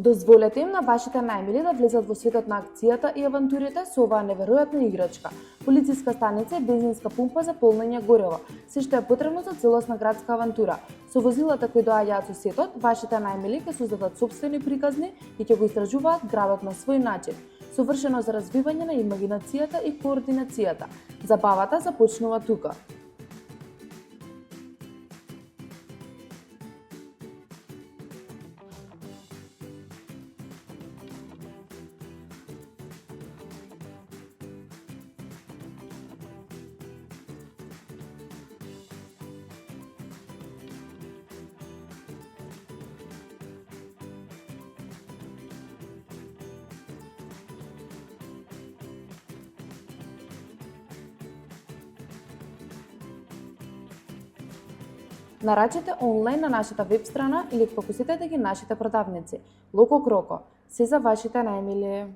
Дозволете им на вашите најмили да влезат во светот на акцијата и авантурите со оваа неверојатна играчка. Полициска станица и бензинска пумпа за полнење гориво, се што е потребно за целосна градска авантура. Со возилата кои доаѓаат со сетот, вашите најмили ќе создадат сопствени приказни и ќе го истражуваат градот на свој начин, совршено за развивање на имагинацијата и координацијата. Забавата започнува тука. Нарачете онлайн на нашата веб страна или посетете ги нашите продавници. Локо Кроко, се за вашите најмили.